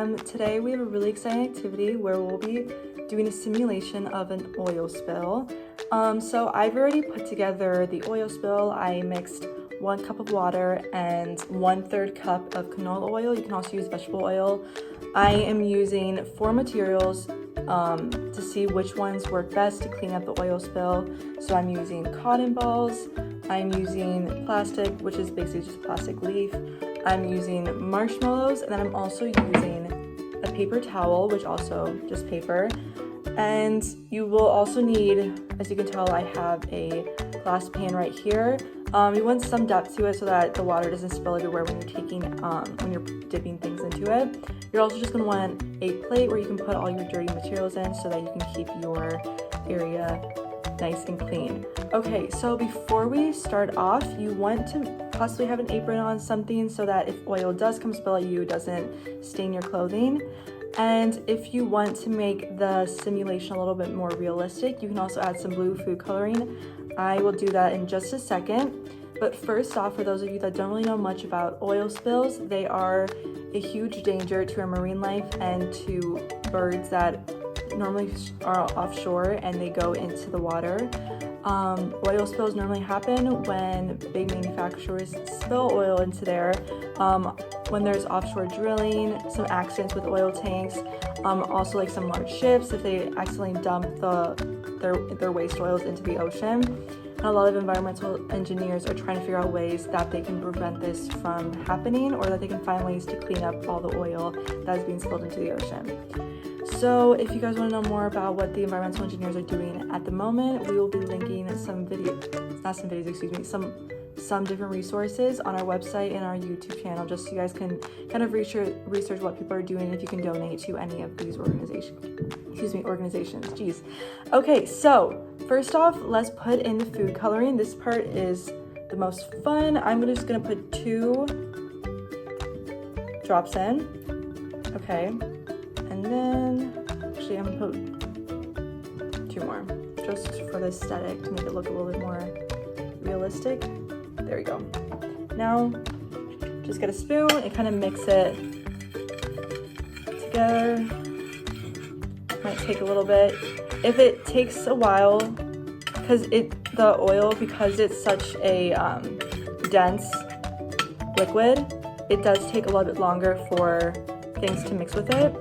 Today we have a really exciting activity where we'll be doing a simulation of an oil spill. So I've already put together the oil spill. I mixed 1 cup of water and 1/3 cup of canola oil. You can also use vegetable oil. I am using 4 materials to see which ones work best to clean up the oil spill. So I'm using cotton balls, I'm using plastic, which is basically just plastic leaf, I'm using marshmallows, and then I'm also using a paper towel, which also just paper. And you will also need, as you can tell, I have a glass pan right here. You want some depth to it so that the water doesn't spill everywhere when you're dipping things into it. You're also just going to want a plate where you can put all your dirty materials in so that you can keep your area nice and clean. Okay, so before we start off, you want to possibly have an apron on, something so that if oil does come spill at you, it doesn't stain your clothing. And if you want to make the simulation a little bit more realistic, you can also add some blue food coloring. I will do that in just a second. But first off, for those of you that don't really know much about oil spills, they are a huge danger to our marine life and to birds that normally are offshore and they go into the water. Oil spills normally happen when big manufacturers spill oil into there, when there's offshore drilling, some accidents with oil tanks, also like some large ships if they accidentally dump their waste oils into the ocean. And a lot of environmental engineers are trying to figure out ways that they can prevent this from happening, or that they can find ways to clean up all the oil that is being spilled into the ocean. So if you guys want to know more about what the environmental engineers are doing at the moment, we will be linking some different resources on our website and our YouTube channel, just so you guys can kind of research what people are doing, if you can donate to any of these organizations. Jeez. Okay, so first off, let's put in the food coloring. This part is the most fun. I'm just gonna put 2 drops in. Okay, and then actually I'm gonna put 2 more, just for the aesthetic, to make it look a little bit more realistic. There we go. Now, just get a spoon and kind of mix it together. Might take a little bit. If it takes a while, because it's such a dense liquid, it does take a little bit longer for things to mix with it.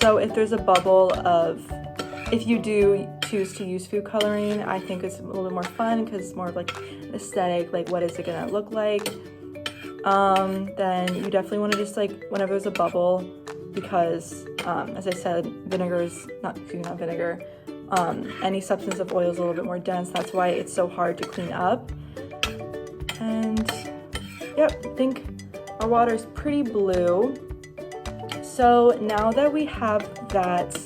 So if there's a bubble if you do choose to use food coloring, I think it's a little bit more fun because it's more of like aesthetic, like what is it gonna look like. Then you definitely want to just whenever there's a bubble, because as I said, any substance of oil is a little bit more dense. That's why it's so hard to clean up. And yep, I think our water is pretty blue. So now that we have that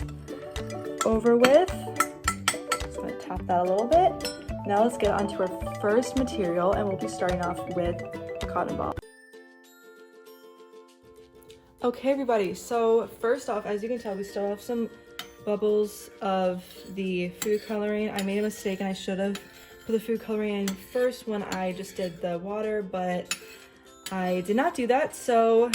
over with, just gonna tap that a little bit. Now let's get onto our first material, and we'll be starting off with a cotton ball. Okay, everybody, so first off, as you can tell, we still have some bubbles of the food coloring. I made a mistake and I should have put the food coloring in first when I just did the water, but I did not do that. So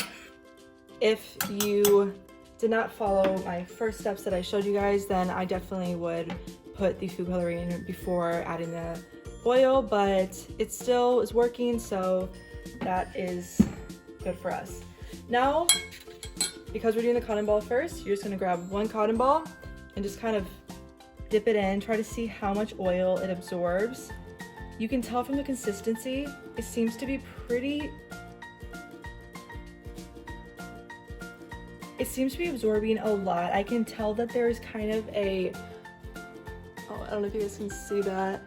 if you did not follow my first steps that I showed you guys, then I definitely would put the food coloring in before adding the oil, but it still is working, so that is good for us. Now, because we're doing the cotton ball first, you're just gonna grab 1 cotton ball and just kind of dip it in, try to see how much oil it absorbs. You can tell from the consistency, it seems to be absorbing a lot. I can tell that there's kind of I don't know if you guys can see that.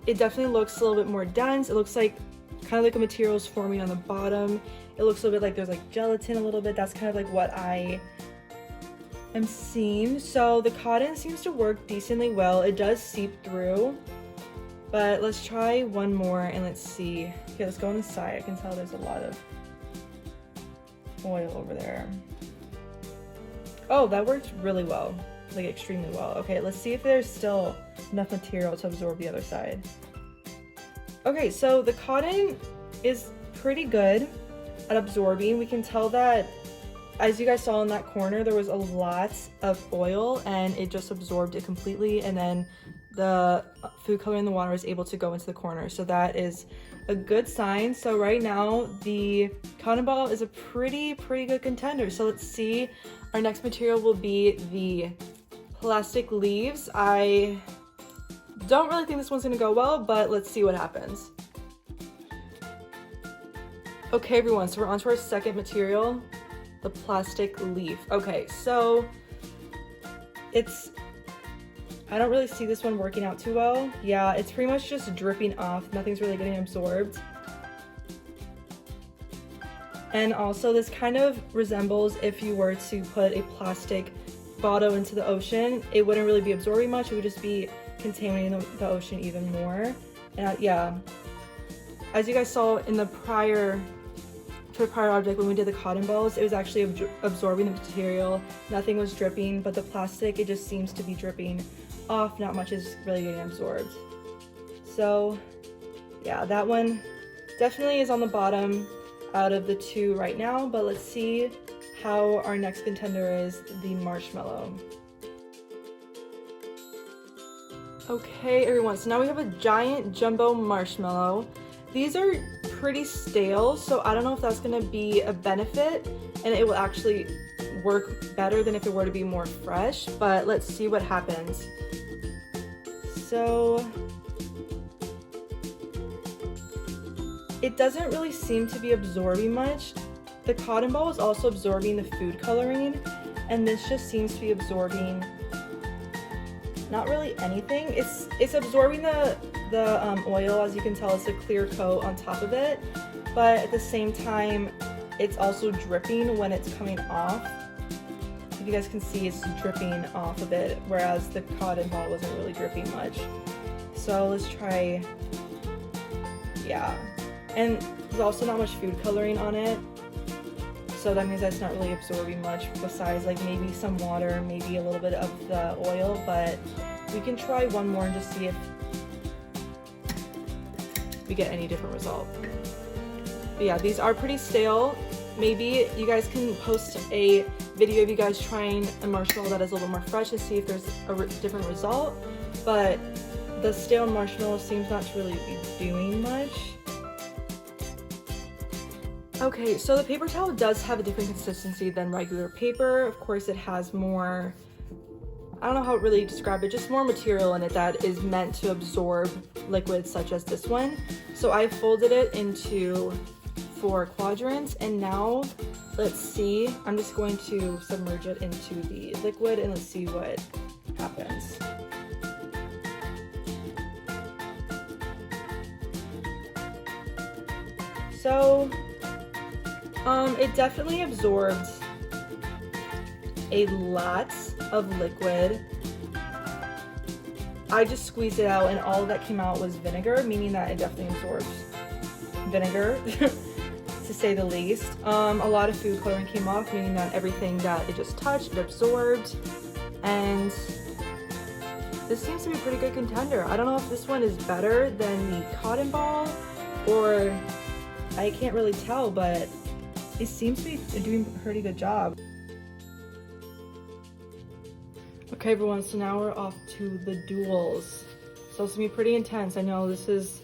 It definitely looks a little bit more dense. It looks like kind of like a material is forming on the bottom. It looks a little bit like there's like gelatin a little bit. That's kind of like what I am seeing. So the cotton seems to work decently well. It does seep through, but let's try one more and let's see. Okay, let's go on the side. I can tell there's a lot of oil over there. Oh, that worked really well, like extremely well. Okay, let's see if there's still enough material to absorb the other side. Okay, so the cotton is pretty good at absorbing. We can tell that as you guys saw in that corner, there was a lot of oil and it just absorbed it completely, and then the food coloring in the water was able to go into the corner. So that is a good sign. So right now the cotton ball is a pretty good contender. So let's see. Our next material will be the plastic leaves. I don't really think this one's gonna go well, but let's see what happens. Okay everyone, so we're on to our second material, the plastic leaf. Okay, so I don't really see this one working out too well. Yeah, it's pretty much just dripping off. Nothing's really getting absorbed. And also this kind of resembles if you were to put a plastic bottle into the ocean. It wouldn't really be absorbing much. It would just be contaminating the ocean even more. And yeah, as you guys saw in the prior object when we did the cotton balls, it was actually absorbing the material. Nothing was dripping, but the plastic, it just seems to be dripping off. Not much is really getting absorbed. So yeah, that one definitely is on the bottom out of the two right now, but let's see how our next contender is, the marshmallow. Okay everyone, so now we have a giant jumbo marshmallow. These are pretty stale, so I don't know if that's gonna be a benefit and it will actually work better than if it were to be more fresh, but let's see what happens. So it doesn't really seem to be absorbing much. The cotton ball is also absorbing the food coloring, and this just seems to be absorbing not really anything. It's absorbing the oil. As you can tell, it's a clear coat on top of it, but at the same time it's also dripping when it's coming off. If you guys can see, it's dripping off a bit, whereas the cotton ball wasn't really dripping much. So let's try, yeah, and there's also not much food coloring on it, so that means that's not really absorbing much besides like maybe some water, maybe a little bit of the oil. But we can try one more and just see if we get any different result. But yeah, these are pretty stale. Maybe you guys can post a video of you guys trying a marshmallow that is a little more fresh and see if there's a different result. But the stale marshmallow seems not to really be doing much. Okay, so the paper towel does have a different consistency than regular paper. Of course, it has more, I don't know how to really describe it, just more material in it that is meant to absorb liquids such as this one. So I folded it into 4 quadrants, and now let's see. I'm just going to submerge it into the liquid and let's see what happens. So it definitely absorbed a lot of liquid. I just squeezed it out and all that came out was vinegar, meaning that it definitely absorbs vinegar to say the least. A lot of food coloring came off, meaning that everything that it just touched, it absorbed, and this seems to be a pretty good contender. I don't know if this one is better than the cotton ball, or I can't really tell, but it seems to be doing a pretty good job. Okay everyone, so now we're off to the duels. So it's gonna be pretty intense. I know this is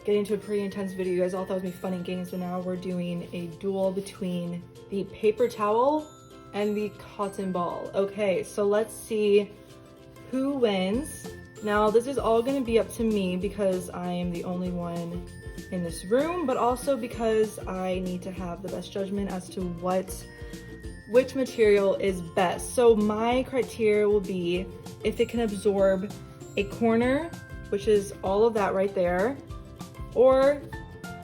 getting to a pretty intense video. You guys all thought it would be fun and games, but now we're doing a duel between the paper towel and the cotton ball. Okay, so let's see who wins. Now this is all gonna be up to me because I am the only one in this room, but also because I need to have the best judgment as to which material is best. So my criteria will be if it can absorb a corner, which is all of that right there, or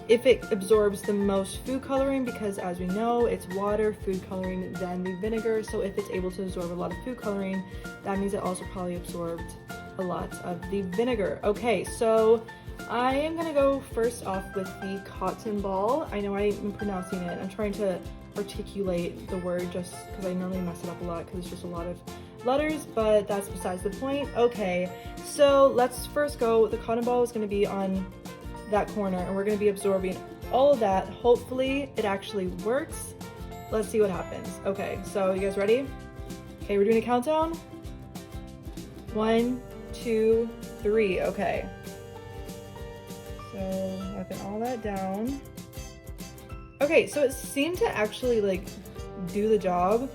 if it absorbs the most food coloring, because as we know, it's water, food coloring, then the vinegar. So if it's able to absorb a lot of food coloring, that means it also probably absorbed a lot of the vinegar. Okay, so I am gonna go first off with the cotton ball. I know I'm pronouncing it. I'm trying to articulate the word just because I normally mess it up a lot because it's just a lot of letters, but that's besides the point. Okay, so let's first go. The cotton ball is gonna be on that corner and we're gonna be absorbing all of that. Hopefully it actually works. let's see what happens. Okay, so you guys ready? Okay, we're doing a countdown. 1, 2, 3. Okay. So wiping all that down. Okay, so it seemed to actually like do the job.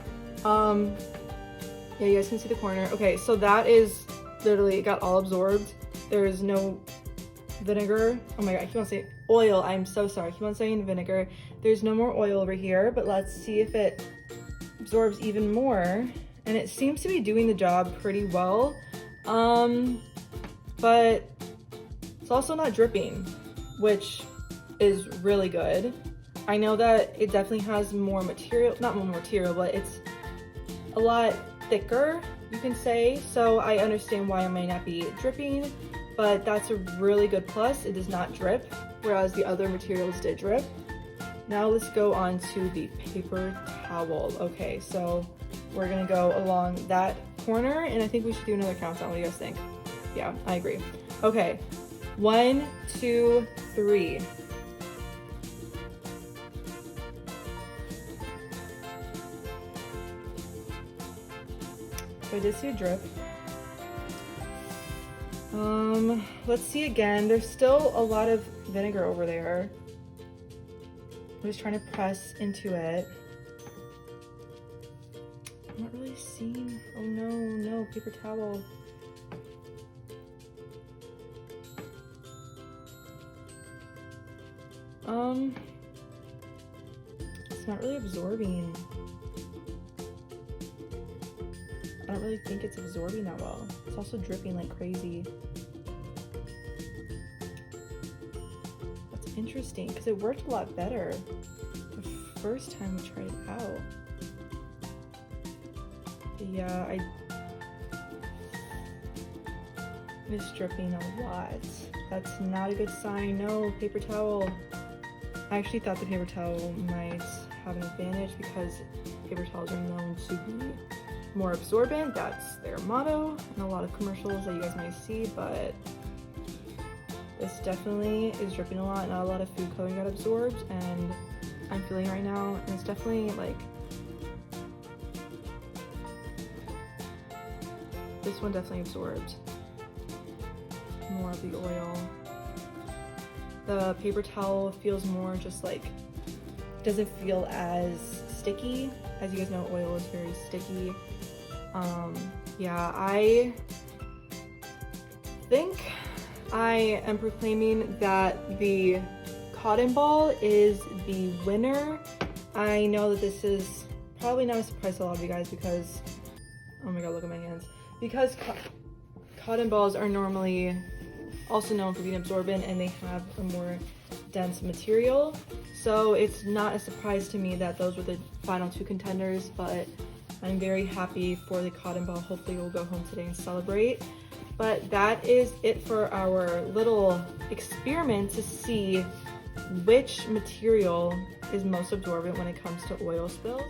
Yeah, you guys can see the corner. Okay, so that is literally, it got all absorbed. There is no vinegar. Oh my god, I keep on saying oil. I'm so sorry. I keep on saying vinegar. There's no more oil over here, but let's see if it absorbs even more. And it seems to be doing the job pretty well. But it's also not dripping, which is really good. I know that it definitely has more material, not more material, but it's a lot thicker, you can say. So I understand why it might not be dripping, but that's a really good plus. It does not drip, whereas the other materials did drip. Now let's go on to the paper towel. Okay, so we're gonna go along that corner, and I think we should do another countdown. What do you guys think? Yeah, I agree. Okay, 1, 2, 3. So I did see a drip. Let's see again. There's still a lot of vinegar over there. I'm just trying to press into it. I'm not really seeing. Oh no, paper towel. It's not really absorbing. I don't really think it's absorbing that well. It's also dripping like crazy. That's interesting because it worked a lot better the first time we tried it out. But yeah, it's dripping a lot. That's not a good sign. No, paper towel. I actually thought the paper towel might have an advantage because paper towels are known to be more absorbent. That's their motto in a lot of commercials that you guys might see, but this definitely is dripping a lot. Not a lot of food coloring got absorbed, and I'm feeling it right now, and it's definitely like, this one definitely absorbed more of the oil. The paper towel feels more just like, doesn't feel as sticky. As you guys know, oil is very sticky. Yeah, I think I am proclaiming that the cotton ball is the winner. I know that this is probably not a surprise to a lot of you guys because, oh my god, look at my hands. Because cotton balls are normally also known for being absorbent, and they have a more dense material. So it's not a surprise to me that those were the final two contenders, but I'm very happy for the cotton ball. Hopefully we'll go home today and celebrate. But that is it for our little experiment to see which material is most absorbent when it comes to oil spills.